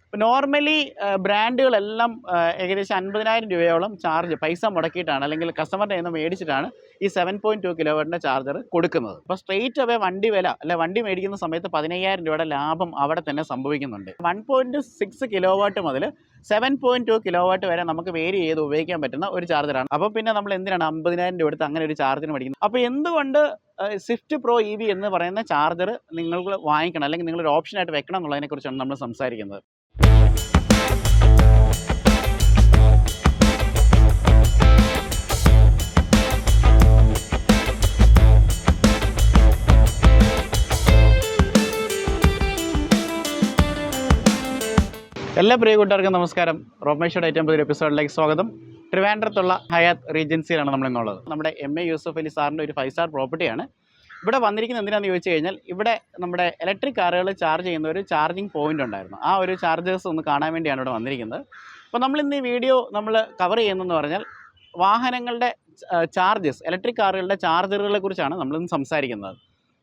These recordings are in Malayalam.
ഇപ്പോൾ നോർമലി ബ്രാൻഡുകളെല്ലാം ഏകദേശം 50,000 രൂപയോളം പൈസ മുടക്കിയിട്ടാണ് അല്ലെങ്കിൽ കസ്റ്റമറുടെ കയ്യിൽ നിന്ന് മേടിച്ചിട്ടാണ് ഈ 7.2 കിലോവാട്ടിൻ്റെ ചാർജർ കൊടുക്കുന്നത്. അപ്പോൾ സ്ട്രെയിറ്റ് അവേ വണ്ടി വില വണ്ടി മേടിക്കുന്ന സമയത്ത് 15,000 രൂപയുടെ ലാഭം അവിടെ തന്നെ സംഭവിക്കുന്നുണ്ട്. 1.6 കിലോവാട്ട് മുതൽ 7.2 കിലോവാട്ട് വരെ നമുക്ക് വേരി ചെയ്ത് ഉപയോഗിക്കാൻ പറ്റുന്ന ഒരു ചാർജറാണ്. അപ്പോൾ പിന്നെ നമ്മൾ എന്തിനാണ് 50,000 രൂപ എടുത്ത് അങ്ങനെ ഒരു ചാർജറിന് മേടിക്കുന്നത്? അപ്പോൾ എന്തുകൊണ്ട് സ്വിഫ്റ്റ് പ്രോ EV എന്ന് പറയുന്ന ചാർജർ നിങ്ങൾ വാങ്ങിക്കണം അല്ലെങ്കിൽ നിങ്ങളൊരു ഓപ്ഷനായിട്ട് വെക്കണം എന്നുള്ളതിനെക്കുറിച്ചാണ് നമ്മൾ സംസാരിക്കുന്നത്. എല്ലാ പ്രിയ കൂട്ടുകാർക്കും നമസ്കാരം. റോമേഷയുടെ ഏറ്റവും പുതിയ എപ്പിസോഡിലേക്ക് സ്വാഗതം. ട്രിവാൻഡ്രത്തുള്ള ഹയാത്ത് റീജൻസിയിലാണ് നമ്മൾ ഇന്നുള്ളത്. നമ്മുടെ MA യൂസഫ് അലി സാറിൻ്റെ ഒരു 5 സ്റ്റാർ പ്രോപ്പർട്ടിയാണ്. ഇവിടെ വന്നിരിക്കുന്നത് എന്തിനാണെന്ന് ചോദിച്ചു കഴിഞ്ഞാൽ, ഇവിടെ നമ്മുടെ ഇലക്ട്രിക് കാറുകൾ ചാർജ് ചെയ്യുന്ന ഒരു ചാർജിങ് പോയിൻ്റ് ഉണ്ടായിരുന്നു. ആ ഒരു ചാർജേഴ്സ് ഒന്ന് കാണാൻ വേണ്ടിയാണ് ഇവിടെ വന്നിരിക്കുന്നത്. അപ്പോൾ നമ്മളിന്ന് ഈ വീഡിയോ നമ്മൾ കവർ ചെയ്യുന്നതെന്ന് പറഞ്ഞാൽ വാഹനങ്ങളുടെ ചാർജസ്, ഇലക്ട്രിക് കാറുകളുടെ ചാർജറുകളെ കുറിച്ചാണ് നമ്മളിന്ന് സംസാരിക്കുന്നത്.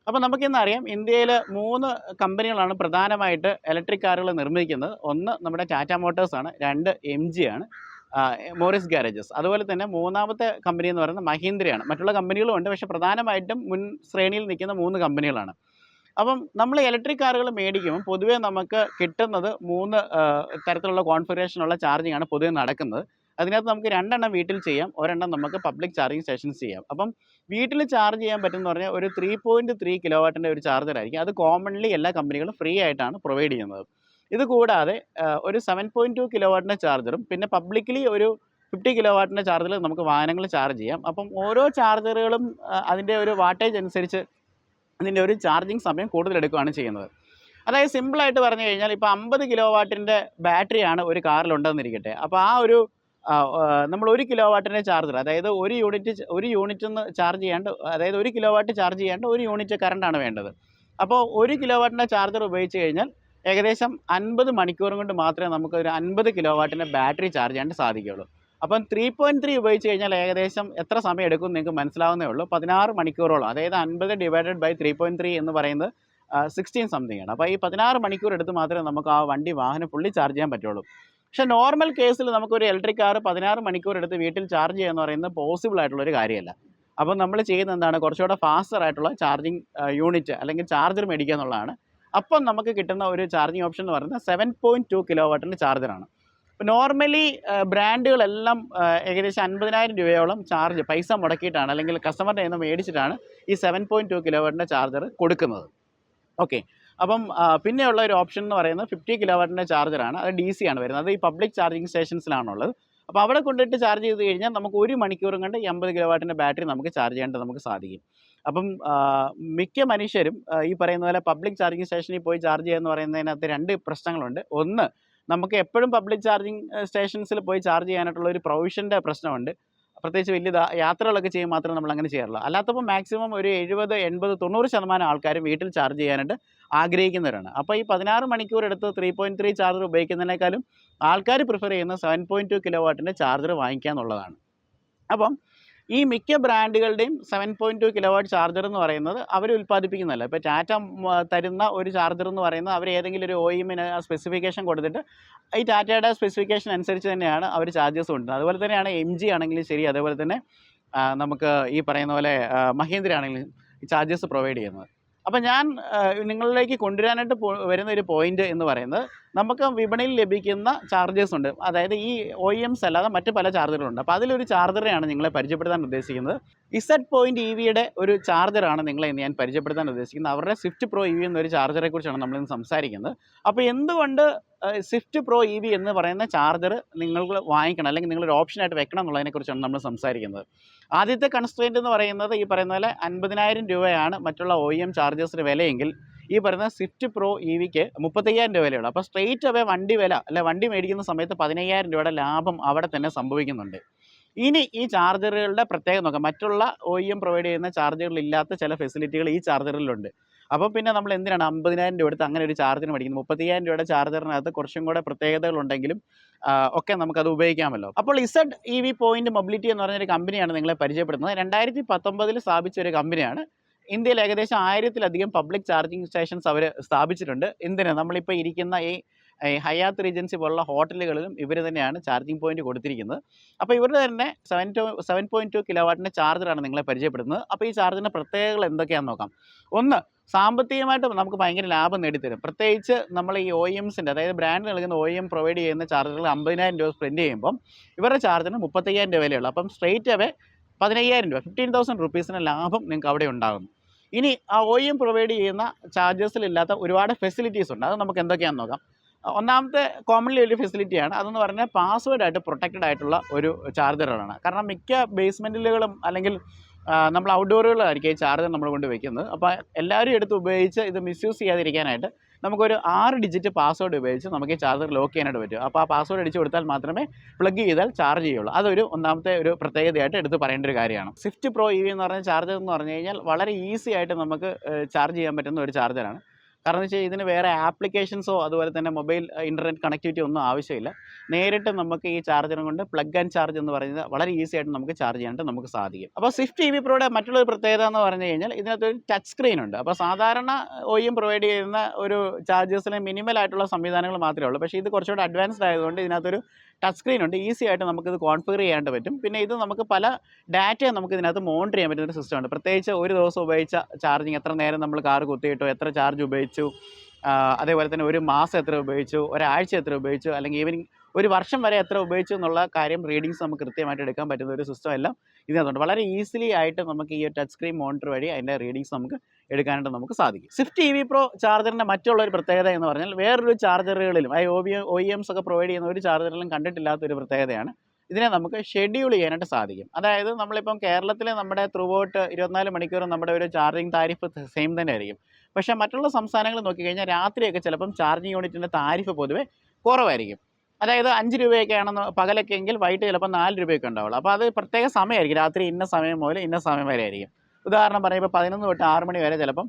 അപ്പോൾ നമുക്കിന്ന് അറിയാം, ഇന്ത്യയിൽ 3 കമ്പനികളാണ് പ്രധാനമായിട്ട് ഇലക്ട്രിക് കാറുകൾ നിർമ്മിക്കുന്നത്. ഒന്ന് നമ്മുടെ ടാറ്റ മോട്ടോഴ്സാണ്, 2 MG ആണ്, മോറിസ് ഗാരേജസ്. അതുപോലെ തന്നെ മൂന്നാമത്തെ കമ്പനി എന്ന് പറയുന്നത് മഹീന്ദ്രയാണ്. മറ്റുള്ള കമ്പനികളും ഉണ്ട്, പക്ഷേ പ്രധാനമായിട്ടും മുൻ ശ്രേണിയിൽ നിൽക്കുന്ന 3 കമ്പനികളാണ്. അപ്പം നമ്മൾ ഇലക്ട്രിക് കാറുകൾ മേടിക്കുമ്പോൾ പൊതുവേ നമുക്ക് കിട്ടുന്നത് 3 തരത്തിലുള്ള കോൺഫിഗറേഷനുള്ള ചാർജിങ് ആണ് പൊതുവെ നടക്കുന്നത്. അതിനകത്ത് നമുക്ക് 2 എണ്ണം വീട്ടിൽ ചെയ്യാം, ഒരെണ്ണം നമുക്ക് പബ്ലിക് ചാർജിങ് സ്റ്റേഷൻസ് ചെയ്യാം. അപ്പം വീട്ടിൽ ചാർജ് ചെയ്യാൻ പറ്റുമെന്ന് പറഞ്ഞാൽ ഒരു 3.3 കിലോവാട്ടിൻ്റെ ഒരു ചാർജർ ആയിരിക്കും. അത് കോമൺലി എല്ലാ കമ്പനികളും ഫ്രീ ആയിട്ടാണ് പ്രൊവൈഡ് ചെയ്യുന്നത്. ഇത് കൂടാതെ ഒരു 7.2 കിലോവാട്ടിൻ്റെ ചാർജറും പിന്നെ പബ്ലിക്കലി ഒരു 50 കിലോവാട്ടിൻ്റെ ചാർജർ നമുക്ക് വാഹനങ്ങൾ ചാർജ് ചെയ്യാം. അപ്പം ഓരോ ചാർജറുകളും അതിൻ്റെ ഒരു വാട്ടേജ് അനുസരിച്ച് അതിൻ്റെ ഒരു ചാർജിങ് സമയം കൂടുതലെടുക്കുകയാണ് ചെയ്യുന്നത്. അതായത് സിമ്പിളായിട്ട് പറഞ്ഞു കഴിഞ്ഞാൽ, ഇപ്പോൾ 50 കിലോവാട്ടിൻ്റെ ബാറ്ററിയാണ് ഒരു കാറിലുണ്ടെന്നിരിക്കട്ടെ. അപ്പോൾ ആ ഒരു നമ്മൾ 1 കിലോവാട്ടിൻ്റെ ചാർജർ, അതായത് ഒരു യൂണിറ്റ് ഒന്ന് ചാർജ് ചെയ്യാണ്ട്, അതായത് 1 കിലോവാട്ട് ചാർജ് ചെയ്യാണ്ട് 1 യൂണിറ്റ് കറണ്ടാണ് വേണ്ടത്. അപ്പോൾ 1 കിലോവാട്ടിൻ്റെ ചാർജർ ഉപയോഗിച്ച് കഴിഞ്ഞാൽ ഏകദേശം 50 മണിക്കൂർ കൊണ്ട് മാത്രമേ നമുക്ക് ഒരു 50 കിലോവാട്ടിൻ്റെ ബാറ്ററി ചാർജ് ചെയ്യാണ്ട് സാധിക്കുകയുള്ളൂ. അപ്പം 3.3 ഉപയോഗിച്ച് കഴിഞ്ഞാൽ ഏകദേശം എത്ര സമയം എടുക്കും നിങ്ങൾക്ക് മനസ്സിലാവുന്നേ ഉള്ളൂ. 16 മണിക്കൂറോളം. അതായത് 50 ഡിവൈഡഡ് ബൈ 3.3 എന്ന് പറയുന്നത് 16 സംതിങ് ആണ്. അപ്പോൾ ഈ 16 മണിക്കൂർ എടുത്ത് മാത്രമേ നമുക്ക് ആ വാഹനം ഫുള്ളി ചാർജ് ചെയ്യാൻ പറ്റുള്ളൂ. പക്ഷേ നോർമൽ കേസിൽ നമുക്കൊരു ഇലക്ട്രിക് കാർ 16 മണിക്കൂർ എടുത്ത് വീട്ടിൽ ചാർജ് ചെയ്യുക എന്ന് പറയുന്നത് പോസിബിൾ ആയിട്ടുള്ളൊരു കാര്യമല്ല. അപ്പോൾ നമ്മൾ ചെയ്യുന്നത് എന്താണ്, കുറച്ചുകൂടെ ഫാസ്റ്റർ ആയിട്ടുള്ള ചാർജിങ് യൂണിറ്റ് അല്ലെങ്കിൽ ചാർജർ മേടിക്കുക എന്നുള്ളതാണ്. അപ്പം നമുക്ക് കിട്ടുന്ന ഒരു ചാർജിങ് ഓപ്ഷൻ എന്ന് പറയുന്നത് 7.2 കിലോവാട്ടിൻ്റെ ചാർജറാണ്. ഇപ്പോൾ നോർമലി ബ്രാൻഡുകളെല്ലാം ഏകദേശം 50,000 രൂപയോളം പൈസ മുടക്കിയിട്ടാണ് അല്ലെങ്കിൽ കസ്റ്റമറുടെ കയ്യിൽ നിന്ന് മേടിച്ചിട്ടാണ് ഈ 7.2 കിലോവാട്ടിൻ്റെ ചാർജർ കൊടുക്കുന്നത്. ഓക്കെ. അപ്പം പിന്നെയുള്ള ഒരു ഓപ്ഷൻ എന്ന് പറയുന്നത് 50 കിലോവാട്ടിൻ്റെ ചാർജറാണ്. അത് DC ആണ് വരുന്നത്. അത് ഈ പബ്ലിക് ചാർജിങ് സ്റ്റേഷൻസിലാണുള്ളത്. അപ്പോൾ അവിടെ കൊണ്ടിട്ട് ചാർജ് ചെയ്ത് കഴിഞ്ഞാൽ നമുക്ക് 1 മണിക്കൂറും കൊണ്ട് 80 കിലോവാട്ടിൻ്റെ ബാറ്ററി നമുക്ക് ചാർജ് ചെയ്യാനായിട്ട് നമുക്ക് സാധിക്കും. അപ്പം മിക്ക മനുഷ്യരും ഈ പറയുന്ന പോലെ പബ്ലിക് ചാർജിങ് സ്റ്റേഷനിൽ പോയി ചാർജ് ചെയ്യുക എന്ന് പറയുന്നതിനകത്ത് 2 പ്രശ്നങ്ങളുണ്ട്. ഒന്ന്, നമുക്ക് എപ്പോഴും പബ്ലിക് ചാർജിങ് സ്റ്റേഷൻസിൽ പോയി ചാർജ് ചെയ്യാനായിട്ടുള്ള ഒരു പ്രൊവിഷൻ്റെ പ്രശ്നമുണ്ട്. പ്രത്യേകിച്ച് വലിയ യാത്രകളൊക്കെ ചെയ്യുമ്പോൾ മാത്രമേ നമ്മൾ അങ്ങനെ ചെയ്യാറുള്ളൂ. അല്ലാത്തപ്പോൾ മാക്സിമം ഒരു 70, 80, 90% ആൾക്കാരും വീട്ടിൽ ചാർജ് ചെയ്യാനായിട്ട് ആഗ്രഹിക്കുന്നവരാണ്. അപ്പോൾ ഈ 16 മണിക്കൂർ എടുത്ത് 3.3 ചാർജർ ഉപയോഗിക്കുന്നതിനേക്കാളും ആൾക്കാർ പ്രിഫർ ചെയ്യുന്ന 7.2 കിലോവാട്ടിൻ്റെ ചാർജർ വാങ്ങിക്കുക എന്നുള്ളതാണ്. അപ്പം ഈ മിക്ക ബ്രാൻഡുകളുടെയും 7.2 കിലോവാട്ട് ചാർജർ എന്ന് പറയുന്നത് അവർ ഉൽപ്പാദിപ്പിക്കുന്നതല്ല. ഇപ്പോൾ ടാറ്റ തരുന്ന ഒരു ചാർജർ എന്ന് പറയുന്നത് അവർ ഏതെങ്കിലും ഒരു OEM-ന് സ്പെസിഫിക്കേഷൻ കൊടുത്തിട്ട് ഈ ടാറ്റയുടെ സ്പെസിഫിക്കേഷൻ അനുസരിച്ച് തന്നെയാണ് അവർ ചാർജസ് കൊണ്ടുവരുന്നത്. അതുപോലെ തന്നെയാണ് MG ആണെങ്കിലും ശരി, അതേപോലെ തന്നെ നമുക്ക് ഈ പറയുന്ന പോലെ മഹീന്ദ്ര ആണെങ്കിലും ഈ ചാർജസ് പ്രൊവൈഡ് ചെയ്യുന്നത്. അപ്പം ഞാൻ നിങ്ങളിലേക്ക് കൊണ്ടുവരാനായിട്ട് വരുന്ന ഒരു പോയിന്റ് എന്ന് പറയുന്നത്, നമുക്ക് വിപണിയിൽ ലഭിക്കുന്ന ചാർജേഴ്സ് ഉണ്ട്. അതായത് ഈ OEMs അല്ലാതെ മറ്റ് പല ചാർജറുകളുണ്ട്. അപ്പോൾ അതിലൊരു ചാർജറെയാണ് നിങ്ങളെ പരിചയപ്പെടുത്താൻ ഉദ്ദേശിക്കുന്നത്. Z.EVയുടെ ഒരു ചാർജറാണ് നിങ്ങളെ ഇന്ന് ഞാൻ പരിചയപ്പെടുത്താൻ ഉദ്ദേശിക്കുന്നത്. അവരുടെ സ്വിഫ്റ്റ് പ്രോ EV എന്നൊരു ചാർജറെ കുറിച്ചാണ് നമ്മളിന്ന് സംസാരിക്കുന്നത്. അപ്പോൾ എന്തുകൊണ്ട് സ്വിഫ്റ്റ് പ്രോ EV എന്ന് പറയുന്ന ചാർജർ നിങ്ങൾ വാങ്ങിക്കണം അല്ലെങ്കിൽ നിങ്ങളൊരു ഓപ്ഷനായിട്ട് വെക്കണം എന്നുള്ളതിനെക്കുറിച്ചാണ് നമ്മൾ സംസാരിക്കുന്നത്. ആദ്യത്തെ കൺസ്ട്രെയിൻ്റ് എന്ന് പറയുന്നത്, ഈ പറയുന്ന പോലെ 50,000 രൂപയാണ് മറ്റുള്ള OEM ചാർജേഴ്സിന് വിലയെങ്കിൽ ഈ പറയുന്ന സ്വിഫ്റ്റ് പ്രോ EVക്ക് 35,000 രൂപ വിലയുള്ളൂ. അപ്പോൾ സ്ട്രെയിറ്റ് അവേ വണ്ടി മേടിക്കുന്ന സമയത്ത് 15,000 രൂപയുടെ ലാഭം അവിടെ തന്നെ സംഭവിക്കുന്നുണ്ട്. ഇനി ഈ ചാർജറുകളുടെ പ്രത്യേകത നോക്കാം. മറ്റുള്ള OEM പ്രൊവൈഡ് ചെയ്യുന്ന ചാർജറുകളില്ലാത്ത ചില ഫെസിലിറ്റികൾ ഈ ചാർജറിലുണ്ട്. അപ്പോൾ പിന്നെ നമ്മൾ എന്തിനാണ് 50,000 രൂപ എടുത്ത് അങ്ങനെ ഒരു ചാർജറിന് മേടിക്കുന്നത്? 35,000 രൂപയുടെ ചാർജറിനകത്ത് കുറച്ചും കൂടെ പ്രത്യേകതകളുണ്ടെങ്കിലും ഒക്കെ നമുക്കത് ഉപയോഗിക്കാമല്ലോ. അപ്പോൾ ZEV പോയിന്റ് മൊബിലിറ്റി എന്ന് പറഞ്ഞൊരു കമ്പനിയാണ് നിങ്ങളെ പരിചയപ്പെടുത്തുന്നത്. 2019 സ്ഥാപിച്ച ഒരു കമ്പനിയാണ്. ഇന്ത്യയിൽ ഏകദേശം 1000-ലധികം പബ്ലിക് ചാർജിങ് സ്റ്റേഷൻസ് അവർ സ്ഥാപിച്ചിട്ടുണ്ട്. എന്തിനാണ് നമ്മളിപ്പോൾ ഇരിക്കുന്ന ഈ ഹയാത്ത് റീജൻസി പോലുള്ള ഹോട്ടലുകളിലും ഇവർ തന്നെയാണ് ചാർജിങ് പോയിന്റ് കൊടുത്തിരിക്കുന്നത്. അപ്പോൾ ഇവരുടെ തന്നെ 7.2 കിലോവാട്ടിൻ്റെ ചാർജറാണ് നിങ്ങളെ പരിചയപ്പെടുന്നത്. അപ്പോൾ ഈ ചാർജറിൻ്റെ പ്രത്യേകതകൾ എന്തൊക്കെയാണെന്ന് നോക്കാം. ഒന്ന്, സാമ്പത്തികമായിട്ട് നമുക്ക് ഭയങ്കര ലാഭം നേടിത്തരും. പ്രത്യേകിച്ച് നമ്മൾ ഈ OEMസിൻ്റെ, അതായത് ബ്രാൻഡ് നൽകുന്ന OEM പ്രൊവൈഡ് ചെയ്യുന്ന ചാർജറുകൾ 50,000 രൂപ സ്പെൻഡ് ചെയ്യുമ്പം ഇവരുടെ ചാർജറിന് 35,000 രൂപ വിലയുള്ളൂ. അപ്പം സ്ട്രേറ്റ് അവേ 15,000 രൂപ, 15,000 റുപ്പീസിന് ലാഭം നിങ്ങൾക്ക് അവിടെ ഉണ്ടാകും. ഇനി ആ OEM പ്രൊവൈഡ് ചെയ്യുന്ന ചാർജേഴ്സിലില്ലാത്ത ഒരുപാട് ഫെസിലിറ്റീസ് ഉണ്ട്. അത് നമുക്ക് എന്തൊക്കെയാണെന്ന് നോക്കാം. ഒന്നാമത്തെ കോമൺലി ഒരു ഫെസിലിറ്റിയാണ്, അതെന്ന് പറഞ്ഞാൽ പാസ്വേഡായിട്ട് പ്രൊട്ടക്റ്റഡ് ആയിട്ടുള്ള ഒരു ചാർജറുകളാണ്. കാരണം മിക്ക ബേസ്മെൻറ്റുകളും അല്ലെങ്കിൽ നമ്മൾ ഔട്ട്ഡോറുകളിലായിരിക്കും ഈ ചാർജർ നമ്മൾ കൊണ്ട് വെക്കുന്നത്. അപ്പോൾ എല്ലാവരും എടുത്ത് ഉപയോഗിച്ച് ഇത് മിസ്യൂസ് ചെയ്യാതിരിക്കാനായിട്ട് നമുക്കൊരു 6 ഡിജിറ്റ് പാസ്വേഡ് ഉപയോഗിച്ച് നമുക്ക് ഈ ചാർജർ ലോക്ക് ചെയ്യാനായിട്ട് പറ്റും. അപ്പോൾ ആ പാസ്വേഡ് അടിച്ചു കൊടുത്താൽ മാത്രമേ പ്ലഗ് ചെയ്താൽ ചാർജ് ചെയ്യുള്ളൂ. അതൊരു ഒന്നാമത്തെ ഒരു പ്രത്യേകതയായിട്ട് എടുത്ത് പറയേണ്ട ഒരു കാര്യമാണ്. സ്വിഫ്റ്റ് പ്രോ EV എന്ന് പറഞ്ഞ ചാർജർ എന്ന് പറഞ്ഞു കഴിഞ്ഞാൽ വളരെ ഈസി ആയിട്ട് നമുക്ക് ചാർജ് ചെയ്യാൻ പറ്റുന്ന ഒരു ചാർജറാണ്. കാരണം എന്ന് വെച്ചാൽ ഇതിന് വേറെ ആപ്ലിക്കേഷൻസോ അതുപോലെ തന്നെ മൊബൈൽ ഇൻ്റർനെറ്റ് കണക്ടിവിറ്റി ഒന്നും ആവശ്യമില്ല. നേരിട്ട് നമുക്ക് ഈ ചാർജറും കൊണ്ട് പ്ലഗ് ആൻഡ് ചാർജ് എന്ന് പറയുന്നത് വളരെ ഈസി ആയിട്ട് നമുക്ക് ചാർജ് ചെയ്യാനായിട്ട് നമുക്ക് സാധിക്കും. അപ്പോൾ സ്വിഫ്റ്റ് EV പ്രോയുടെ മറ്റുള്ളൊരു പ്രത്യേകത എന്ന് പറഞ്ഞു കഴിഞ്ഞാൽ ഇതിനകത്തൊരു ടച്ച് സ്ക്രീൻ ഉണ്ട്. അപ്പോൾ സാധാരണ OEM പ്രൊവൈഡ് ചെയ്യുന്ന ഒരു ചാർജേഴ്സിന് മിനിമൽ ആയിട്ടുള്ള സംവിധാനങ്ങൾ മാത്രമേ ഉള്ളൂ. പക്ഷേ ഇത് കുറച്ചുകൂടെ അഡ്വാൻസ്ഡ് ആയതുകൊണ്ട് ഇതിനകത്തൊരു ടച്ച് സ്ക്രീൻ ഉണ്ട്. ഈസി ആയിട്ട് നമുക്കിത് കോൺഫിഗർ ചെയ്യാനായിട്ട് പറ്റും. പിന്നെ ഇത് നമുക്ക് പല ഡാറ്റയും നമുക്ക് ഇതിനകത്ത് മോണിറ്റർ ചെയ്യാൻ പറ്റുന്ന ഒരു സിസ്റ്റമാണ്. പ്രത്യേകിച്ച് ഒരു ദിവസം ഉപയോഗിച്ച ചാർജിങ്, എത്ര നേരം നമ്മൾ കാർ കുത്തിയിട്ടോ, എത്ര ചാർജ് ഉപയോഗിച്ചു, അതേപോലെ തന്നെ ഒരു മാസം എത്ര ഉപയോഗിച്ചു, ഒരാഴ്ച എത്ര ഉപയോഗിച്ചു, അല്ലെങ്കിൽ ഈവനിങ് ഒരു വർഷം വരെ എത്ര ഉപയോഗിച്ചു എന്നുള്ള കാര്യം റീഡിങ്സ് നമുക്ക് കൃത്യമായിട്ട് എടുക്കാൻ പറ്റുന്ന ഒരു സിസ്റ്റം എല്ലാം ഇതിനകത്തുണ്ട്. വളരെ ഈസിലി ആയിട്ട് നമുക്ക് ഈ ടച്ച് സ്ക്രീൻ മോണിറ്റർ വഴി അതിൻ്റെ റീഡിങ്സ് നമുക്ക് എടുക്കാനായിട്ട് നമുക്ക് സാധിക്കും. സ്വിഫ്റ്റ് EV പ്രോ ചാർജറിൻ്റെ മറ്റുള്ള ഒരു പ്രത്യേകത എന്ന് പറഞ്ഞാൽ വേറൊരു ചാർജറുകളിലും OEMs ഒക്കെ പ്രൊവൈഡ് ചെയ്യുന്ന ഒരു ചാർജറിലും കണ്ടിട്ടില്ലാത്തൊരു പ്രത്യേകതയാണ്. ഇതിനെ നമുക്ക് ഷെഡ്യൂൾ ചെയ്യാനായിട്ട് സാധിക്കും. അതായത് നമ്മളിപ്പം കേരളത്തിൽ നമ്മുടെ ത്രൂ ഔട്ട് 24 മണിക്കൂറും നമ്മുടെ ഒരു ചാർജിങ് താരിഫ് സെയിം തന്നെ ആയിരിക്കും. പക്ഷേ മറ്റുള്ള സംസ്ഥാനങ്ങൾ നോക്കിക്കഴിഞ്ഞാൽ രാത്രിയൊക്കെ ചിലപ്പം ചാർജിങ് യൂണിറ്റിൻ്റെ താരിഫ് പൊതുവെ കുറവായിരിക്കും. അതായത് 5 രൂപയൊക്കെ ആണെന്ന് പകലൊക്കെ എങ്കിൽ വൈകിട്ട് ചിലപ്പോൾ 4 രൂപയൊക്കെ ഉണ്ടാവുള്ളൂ. അപ്പോൾ അത് പ്രത്യേക സമയമായിരിക്കും, രാത്രി ഇന്ന സമയം മുതൽ ഇന്ന സമയം വരെ ആയിരിക്കും. ഉദാഹരണം പറയുമ്പോൾ 11 തൊട്ട് 6 മണി വരെ ചിലപ്പം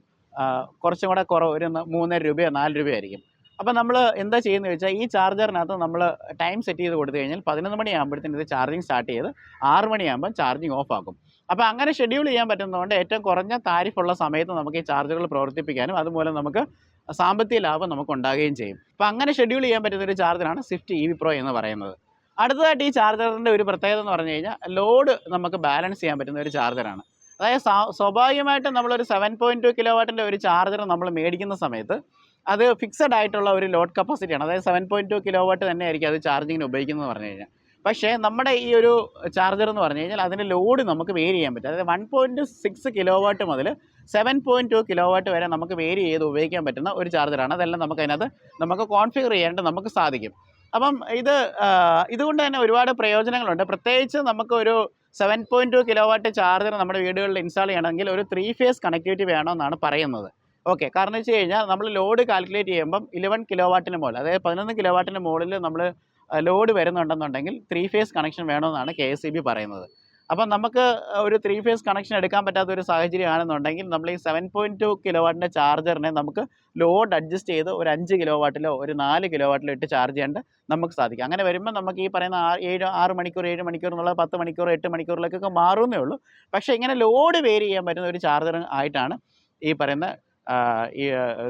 കുറച്ചും കൂടെ കുറവ്, ഒരു 3.5 രൂപയോ 4 രൂപയായിരിക്കും. അപ്പോൾ നമ്മൾ എന്താ ചെയ്യുന്നത് വെച്ചാൽ ഈ ചാർജറിനകത്ത് നമ്മൾ ടൈം സെറ്റ് ചെയ്ത് കൊടുത്തു കഴിഞ്ഞാൽ 11 മണിയാകുമ്പോഴത്തേന് ഇത് ചാർജിങ് സ്റ്റാർട്ട് ചെയ്ത് 6 മണിയാകുമ്പോൾ ചാർജിങ് ഓഫ് ആക്കും. അപ്പോൾ അങ്ങനെ ഷെഡ്യൂൾ ചെയ്യാൻ പറ്റുന്നതുകൊണ്ട് ഏറ്റവും കുറഞ്ഞ താരിഫുള്ള സമയത്ത് നമുക്ക് ഈ ചാർജറുകൾ പ്രവർത്തിപ്പിക്കാനും അതുപോലെ നമുക്ക് സാമ്പത്തിക ലാഭം നമുക്ക് ഉണ്ടാകുകയും ചെയ്യും. അപ്പോൾ അങ്ങനെ ഷെഡ്യൂൾ ചെയ്യാൻ പറ്റുന്ന ഒരു ചാർജറാണ് സ്വിഫ്റ്റ് EV പ്രോ എന്ന് പറയുന്നത്. അടുത്തതായിട്ട് ഈ ചാർജറിൻ്റെ ഒരു പ്രത്യേകത എന്ന് പറഞ്ഞു കഴിഞ്ഞാൽ ലോഡ് നമുക്ക് ബാലൻസ് ചെയ്യാൻ പറ്റുന്ന ഒരു ചാർജറാണ്. അതായത് സ്വാഭാവികമായിട്ടും നമ്മളൊരു 7.2 കിലോവാട്ടിൻ്റെ ഒരു ചാർജർ നമ്മൾ മേടിക്കുന്ന സമയത്ത് അത് ഫിക്സഡ് ആയിട്ടുള്ള ഒരു ലോഡ് കപ്പാസിറ്റിയാണ്. അതായത് 7.2 കിലോവാട്ട് തന്നെ ആയിരിക്കും അത് ചാർജിങ്ങിന് ഉപയോഗിക്കുന്നത് പറഞ്ഞു കഴിഞ്ഞാൽ. പക്ഷേ നമ്മുടെ ഈ ഒരു ചാർജർ എന്ന് പറഞ്ഞു കഴിഞ്ഞാൽ അതിൻ്റെ ലോഡ് നമുക്ക് വേരി ചെയ്യാൻ പറ്റും. അതായത് 1.6 കിലോവാട്ട് മുതൽ 7.2 കിലോവാട്ട് വരെ നമുക്ക് വേരി ചെയ്ത് ഉപയോഗിക്കാൻ പറ്റുന്ന ഒരു ചാർജറാണ്. അതെല്ലാം നമുക്ക് കോൺഫിഗർ ചെയ്യാനായിട്ട് നമുക്ക് സാധിക്കും. അപ്പം ഇതുകൊണ്ട് തന്നെ ഒരുപാട് പ്രയോജനങ്ങളുണ്ട്. പ്രത്യേകിച്ച് നമുക്കൊരു 7.2 കിലോവാട്ട് ചാർജർ നമ്മുടെ വീടുകളിൽ ഇൻസ്റ്റാൾ ചെയ്യണമെങ്കിൽ ഒരു 3 ഫേസ് കണക്ടിവിറ്റി വേണമെന്നാണ് പറയുന്നത്. ഓക്കെ, കാരണം വെച്ച് കഴിഞ്ഞാൽ നമ്മൾ ലോഡ് കാൽക്കുലേറ്റ് ചെയ്യുമ്പം 11 കിലോവാട്ടിന് മുകളിൽ, അതായത് 11 കിലോവാട്ടിന് മുകളിൽ നമ്മൾ ലോഡ് വരുന്നുണ്ടെന്നുണ്ടെങ്കിൽ 3 ഫേസ് കണക്ഷൻ വേണമെന്നാണ് KSEB പറയുന്നത്. അപ്പം നമുക്ക് ഒരു 3 ഫേസ് കണക്ഷൻ എടുക്കാൻ പറ്റാത്ത ഒരു സാഹചര്യമാണെന്നുണ്ടെങ്കിൽ നമ്മൾ ഈ 7.2 കിലോവാട്ടിൻ്റെ ചാർജറിനെ നമുക്ക് ലോഡ് അഡ്ജസ്റ്റ് ചെയ്ത് ഒരു 5 കിലോവാട്ടിലോ ഒരു 4 കിലോവാട്ടിലോ ഇട്ട് ചാർജ് ചെയ്യാണ്ട് നമുക്ക് സാധിക്കും. അങ്ങനെ വരുമ്പോൾ നമുക്ക് ഈ പറയുന്ന 6 മണിക്കൂർ 7 മണിക്കൂർ എന്നുള്ള 10 മണിക്കൂർ 8 മണിക്കൂറിലേക്കൊക്കെ മാറുന്നേ ഉള്ളൂ. പക്ഷേ ഇങ്ങനെ ലോഡ് വേരി ചെയ്യാൻ പറ്റുന്ന ഒരു ചാർജർ ആയിട്ടാണ് ഈ പറയുന്ന ഈ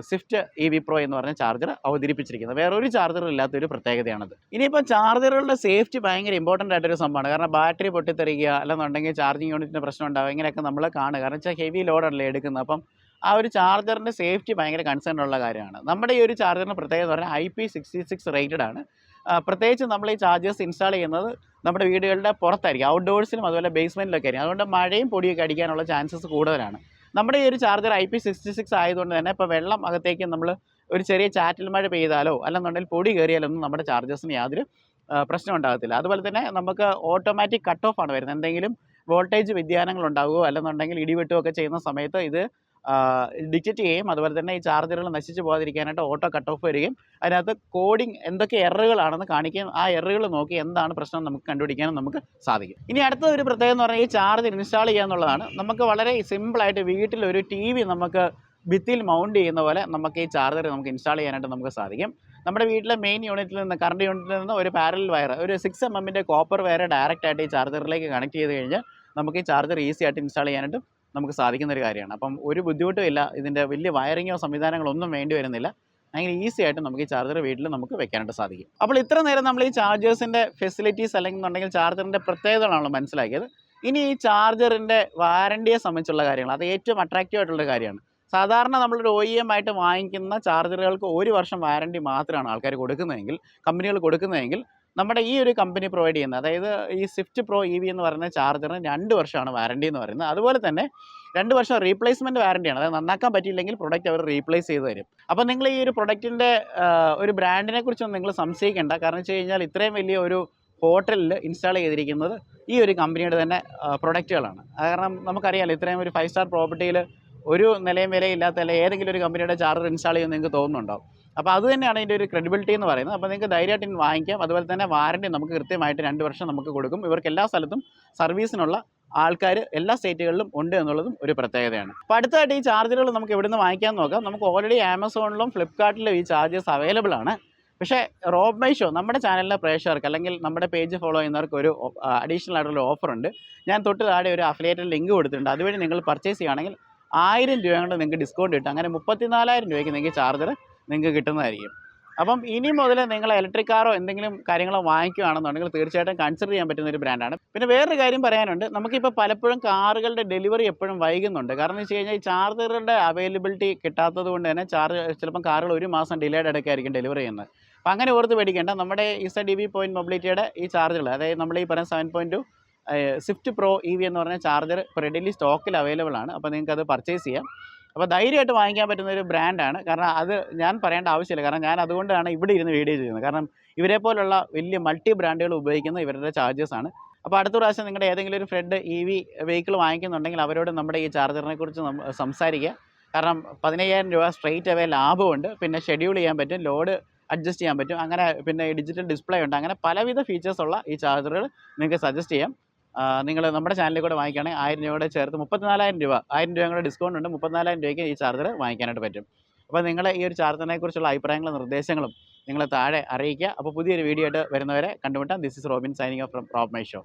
സ്വിഫ്റ്റ് EV പ്രോ എന്ന് പറഞ്ഞ ചാർജർ അവതരിപ്പിച്ചിരിക്കുന്നത്. വേറൊരു ചാർജറും ഇല്ലാത്തൊരു പ്രത്യേകതയാണത്. ഇനിയിപ്പോൾ ചാർജറുകളുടെ സേഫ്റ്റി ഭയങ്കര ഇമ്പോർട്ടൻ്റ് ആയിട്ടൊരു സംഭവമാണ്. കാരണം ബാറ്ററി പൊട്ടിത്തെറിക്കുക അല്ലെന്നുണ്ടെങ്കിൽ ചാർജിങ് യൂണിറ്റിന് പ്രശ്നം ഉണ്ടാവുക, ഇങ്ങനെയൊക്കെ നമ്മൾ കാണുക. കാരണം വെച്ചാൽ ഹെവി ലോഡല്ലേ എടുക്കുന്നത്. അപ്പം ആ ഒരു ചാർജറിൻ്റെ സേഫ്റ്റി ഭയങ്കര കൺസേൺ ഉള്ള കാര്യമാണ്. നമ്മുടെ ഈ ഒരു ചാർജറിൻ്റെ പ്രത്യേകത എന്ന് പറഞ്ഞാൽ IP66 റേറ്റഡ് ആണ്. പ്രത്യേകിച്ച് നമ്മൾ ഈ ചാർജേഴ്സ് ഇൻസ്റ്റാൾ ചെയ്യുന്നത് നമ്മുടെ വീടുകളുടെ പുറത്തായിരിക്കും, ഔട്ട്ഡോഴ്സിലും അതുപോലെ ബേസ്മെൻറ്റിലൊക്കെ ആയിരിക്കും. അതുകൊണ്ട് മഴയും പൊടിയൊക്കെ അടിക്കാനുള്ള ചാൻസസ് കൂടുതലാണ്. നമ്മുടെ ഈ ഒരു ചാർജർ IP66 ആയതുകൊണ്ട് തന്നെ ഇപ്പോൾ വെള്ളം അകത്തേക്ക് നമ്മൾ ഒരു ചെറിയ ചാറ്റൽ മഴ പെയ്താലോ അല്ലെന്നുണ്ടെങ്കിൽ പൊടി കയറിയാലൊന്നും നമ്മുടെ ചാർജേഴ്സിന് യാതൊരു പ്രശ്നം ഉണ്ടാകത്തില്ല. അതുപോലെ തന്നെ നമുക്ക് ഓട്ടോമാറ്റിക് കട്ട് ഓഫ് ആണ് വരുന്നത്. എന്തെങ്കിലും വോൾട്ടേജ് വ്യതിയാനങ്ങൾ ഉണ്ടാകുകയോ അല്ലെന്നുണ്ടെങ്കിൽ ഇടിവെട്ടുകയൊക്കെ ചെയ്യുന്ന സമയത്ത് ഇത് ഡിറ്റക്റ്റ് ചെയ്യുകയും അതുപോലെ തന്നെ ഈ ചാർജറുകൾ നശിച്ചു പോകാതിരിക്കാനായിട്ട് ഓട്ടോ കട്ട് ഓഫ് വരികയും അതിനകത്ത് കോഡിങ് എന്തൊക്കെ എററുകളാണെന്ന് കാണിക്കുകയും ആ എററുകൾ നോക്കി എന്താണ് പ്രശ്നം നമുക്ക് കണ്ടുപിടിക്കാനും നമുക്ക് സാധിക്കും. ഇനി അടുത്ത ഒരു പ്രത്യേകത എന്ന് പറഞ്ഞാൽ ഈ ചാർജർ ഇൻസ്റ്റാൾ ചെയ്യുക എന്നുള്ളതാണ്. നമുക്ക് വളരെ സിമ്പിളായിട്ട് വീട്ടിലൊരു TV നമുക്ക് ഭിത്തിയിൽ മൗണ്ട് ചെയ്യുന്ന പോലെ നമുക്ക് ഈ ചാർജർ നമുക്ക് ഇൻസ്റ്റാൾ ചെയ്യാനായിട്ട് നമുക്ക് സാധിക്കും. നമ്മുടെ വീട്ടിലെ മെയിൻ യൂണിറ്റിൽ നിന്ന്, കറണ്ട് യൂണിറ്റിൽ നിന്ന് ഒരു പാരലൽ വയർ, ഒരു 6 mm കോപ്പർ വയർ ഡയറക്റ്റ് ആയിട്ട് ഈ ചാർജറിലേക്ക് കണക്ട് ചെയ്ത് കഴിഞ്ഞാൽ നമുക്ക് ഈ ചാർജർ ഈസി ആയിട്ട് ഇൻസ്റ്റാൾ ചെയ്യാനായിട്ട് നമുക്ക് സാധിക്കുന്ന ഒരു കാര്യമാണ്. അപ്പം ഒരു ബുദ്ധിമുട്ടും ഇല്ല. ഇതിൻ്റെ വലിയ വയറിങ്ങോ സംവിധാനങ്ങളോ ഒന്നും വേണ്ടി വരുന്നില്ല. ഭയങ്കര ഈസി ആയിട്ട് നമുക്ക് ഈ ചാർജർ വീട്ടിൽ നമുക്ക് വെക്കാനായിട്ട് സാധിക്കും. അപ്പോൾ ഇത്ര നേരം നമ്മൾ ഈ ചാർജേഴ്സിൻ്റെ ഫെസിലിറ്റീസ് അല്ലെങ്കിൽ ചാർജറിൻ്റെ പ്രത്യേകതകളാണല്ലോ മനസ്സിലാക്കിയത്. ഇനി ഈ ചാർജറിൻ്റെ വാറണ്ടിയെ സംബന്ധിച്ചുള്ള കാര്യങ്ങൾ അത് ഏറ്റവും അട്രാക്റ്റീവ് ആയിട്ടുള്ള കാര്യമാണ്. സാധാരണ നമ്മളൊരു OEM ആയിട്ട് വാങ്ങിക്കുന്ന ചാർജറുകൾക്ക് 1 വർഷം വാറണ്ടി മാത്രമാണ് ആൾക്കാർ കൊടുക്കുന്നതെങ്കിൽ, കമ്പനികൾ കൊടുക്കുന്നതെങ്കിൽ, നമ്മുടെ ഈ ഒരു കമ്പനി പ്രൊവൈഡ് ചെയ്യുന്നത്, അതായത് ഈ സ്വിഫ്റ്റ് പ്രോ EV എന്ന് പറയുന്ന ചാർജറിന് 2 വർഷമാണ് വാറണ്ടി എന്ന് പറയുന്നത്. അതുപോലെ തന്നെ 2 വർഷം റീപ്ലേസ്മെൻറ്റ് വാറണ്ടിയാണ്. അതായത് നന്നാക്കാൻ പറ്റിയില്ലെങ്കിൽ പ്രൊഡക്റ്റ് അവർ റീപ്ലേസ് ചെയ്ത് തരും. അപ്പോൾ നിങ്ങൾ ഈ ഒരു പ്രൊഡക്റ്റിൻ്റെ ഒരു ബ്രാൻഡിനെ കുറിച്ചൊന്നും നിങ്ങൾ സംശയിക്കേണ്ട. കാരണം വെച്ച് കഴിഞ്ഞാൽ ഇത്രയും വലിയ ഒരു ഹോട്ടലിൽ ഇൻസ്റ്റാൾ ചെയ്തിരിക്കുന്നത് ഈ ഒരു കമ്പനിയുടെ തന്നെ പ്രൊഡക്റ്റുകളാണ്. കാരണം നമുക്കറിയാമല്ലോ, ഇത്രയും ഒരു 5 സ്റ്റാർ പ്രോപ്പർട്ടിയിൽ ഒരു നിലയും വിലയില്ലാത്ത ഏതെങ്കിലും ഒരു കമ്പനിയുടെ ചാർജർ ഇൻസ്റ്റാൾ ചെയ്യുമെന്ന് നിങ്ങൾക്ക് തോന്നുന്നുണ്ടാവും. അപ്പോൾ അത് തന്നെയാണ് ഇതിൻ്റെ ഒരു ക്രെഡിബിലിറ്റി എന്ന് പറയുന്നത്. അപ്പോൾ നിങ്ങൾക്ക് ധൈര്യമായിട്ട് വാങ്ങിക്കാം. അതുപോലെ തന്നെ വാറണ്ടി നമുക്ക് കൃത്യമായിട്ട് 2 വർഷം നമുക്ക് കൊടുക്കും. ഇവർക്ക് എല്ലാ സ്ഥലത്തും സർവീസിനുള്ള ആൾക്കാർ എല്ലാ സ്റ്റേറ്റുകളിലും ഉണ്ട് എന്നുള്ളതും ഒരു പ്രത്യേകതയാണ്. അപ്പോൾ അടുത്തായിട്ട് ഈ ചാർജറുകൾ നമുക്ക് എവിടെ നിന്ന് വാങ്ങിക്കാൻ നോക്കാം. നമുക്ക് ഓൾറെഡി ആമസോണിലും ഫ്ലിപ്കാർട്ടിലും ഈ ചാർജേഴ്സ് അവൈലബിൾ ആണ്. പക്ഷേ റോബ് മൈ ഷോ നമ്മുടെ ചാനലിലെ പ്രേക്ഷകർക്ക് അല്ലെങ്കിൽ നമ്മുടെ പേജ് ഫോളോ ചെയ്യുന്നവർക്ക് ഒരു അഡീഷണൽ ആയിട്ടുള്ള ഓഫറുണ്ട്. ഞാൻ തൊട്ട് താഴെ ഒരു അഫിലിയേറ്റഡ് ലിങ്ക് കൊടുത്തിട്ടുണ്ട്. അതുവഴി നിങ്ങൾ പർച്ചേസ് ചെയ്യുകയാണെങ്കിൽ 1000 രൂപ കൊണ്ട് നിങ്ങൾക്ക് ഡിസ്കൗണ്ട് കിട്ടും. അങ്ങനെ 34,000 രൂപയ്ക്ക് നിങ്ങൾക്ക് ചാർജർ നിങ്ങൾക്ക് കിട്ടുന്നതായിരിക്കും. അപ്പം ഇനി മുതൽ നിങ്ങൾ ഇലക്ട്രിക് കാറോ എന്തെങ്കിലും കാര്യങ്ങളോ വാങ്ങിക്കുകയാണെന്നുണ്ടെങ്കിൽ തീർച്ചയായിട്ടും കൺസിഡർ ചെയ്യാൻ പറ്റുന്ന ഒരു ബ്രാൻഡാണ്. പിന്നെ വേറൊരു കാര്യം പറയാനുണ്ട്. നമുക്കിപ്പോൾ പലപ്പോഴും കാറുകളുടെ ഡെലിവറി എപ്പോഴും വൈകുന്നുണ്ട്. കാരണം എന്ന് വെച്ച് കഴിഞ്ഞാൽ ഈ ചാർജറുടെ അവൈലബിലിറ്റി കിട്ടാത്തത് കൊണ്ട് തന്നെ ചിലപ്പം കാറുകൾ 1 മാസം ഡിലേഡ് ഇടയ്ക്കായിരിക്കും ഡെലിവറി ചെയ്യുന്നത്. അപ്പോൾ അങ്ങനെ ഓർത്ത് പേടിക്കേണ്ട. നമ്മുടെ EV പോയിൻറ്റ് മൊബിലിറ്റിയുടെ ഈ ചാർജറുകൾ, അതായത് നമ്മൾ ഈ പറയുന്ന 7.2 സ്വിഫ്റ്റ് പ്രോ EV എന്ന് പറഞ്ഞ ചാർജർ റെഡിലി സ്റ്റോക്കിൽ അവൈലബിൾ ആണ്. അപ്പോൾ നിങ്ങൾക്കത് പർച്ചേസ് ചെയ്യാം. അപ്പോൾ ധൈര്യമായിട്ട് വാങ്ങിക്കാൻ പറ്റുന്ന ഒരു ബ്രാൻഡാണ്. കാരണം അത് ഞാൻ പറയേണ്ട ആവശ്യമില്ല. കാരണം ഞാൻ അതുകൊണ്ടാണ് ഇവിടെ ഇരുന്ന് വീഡിയോ ചെയ്യുന്നത്. കാരണം ഇവരെ പോലുള്ള വലിയ മൾട്ടി ബ്രാൻഡുകൾ ഉപയോഗിക്കുന്ന ഇവരുടെ ചാർജേഴ്സാണ്. അപ്പോൾ അടുത്ത പ്രാവശ്യം നിങ്ങളുടെ ഏതെങ്കിലും ഒരു ഫ്രണ്ട് EV വെഹിക്കിൾ വാങ്ങിക്കുന്നുണ്ടെങ്കിൽ അവരോട് നമ്മുടെ ഈ ചാർജറിനെ കുറിച്ച് സംസാരിക്കുക. കാരണം 15,000 രൂപ സ്ട്രെയിറ്റ് അവേ ലാഭമുണ്ട്. പിന്നെ ഷെഡ്യൂൾ ചെയ്യാൻ പറ്റും, ലോഡ് അഡ്ജസ്റ്റ് ചെയ്യാൻ പറ്റും, അങ്ങനെ പിന്നെ ഡിജിറ്റൽ ഡിസ്പ്ലേ ഉണ്ട്. അങ്ങനെ പലവിധ ഫീച്ചേഴ്സുള്ള ഈ ചാർജറുകൾ നിങ്ങൾക്ക് സജസ്റ്റ് ചെയ്യാം. നിങ്ങൾ നമ്മുടെ ചാനലിൽ കൂടെ വാങ്ങിക്കുകയാണെങ്കിൽ 1000 രൂപയുടെ ചേർത്ത് 34,000 രൂപ, 1000 രൂപ കൂടെ ഡിസ്കൗണ്ട് ഉണ്ട്. 34,000 രൂപയ്ക്ക് ഈ ചാർജർ വാങ്ങിക്കാനായിട്ട് പറ്റും. അപ്പോൾ നിങ്ങൾ ഈ ഒരു ചാർജറിനെ കുറിച്ചുള്ള അഭിപ്രായങ്ങളും നിർദ്ദേശങ്ങളും നിങ്ങൾ താഴെ അറിയിക്കുക. അപ്പോൾ പുതിയൊരു വീഡിയോ ആയിട്ട് വരുന്നവരെ കണ്ടുമുട്ടാം. This is Robin signing off from Rob my show.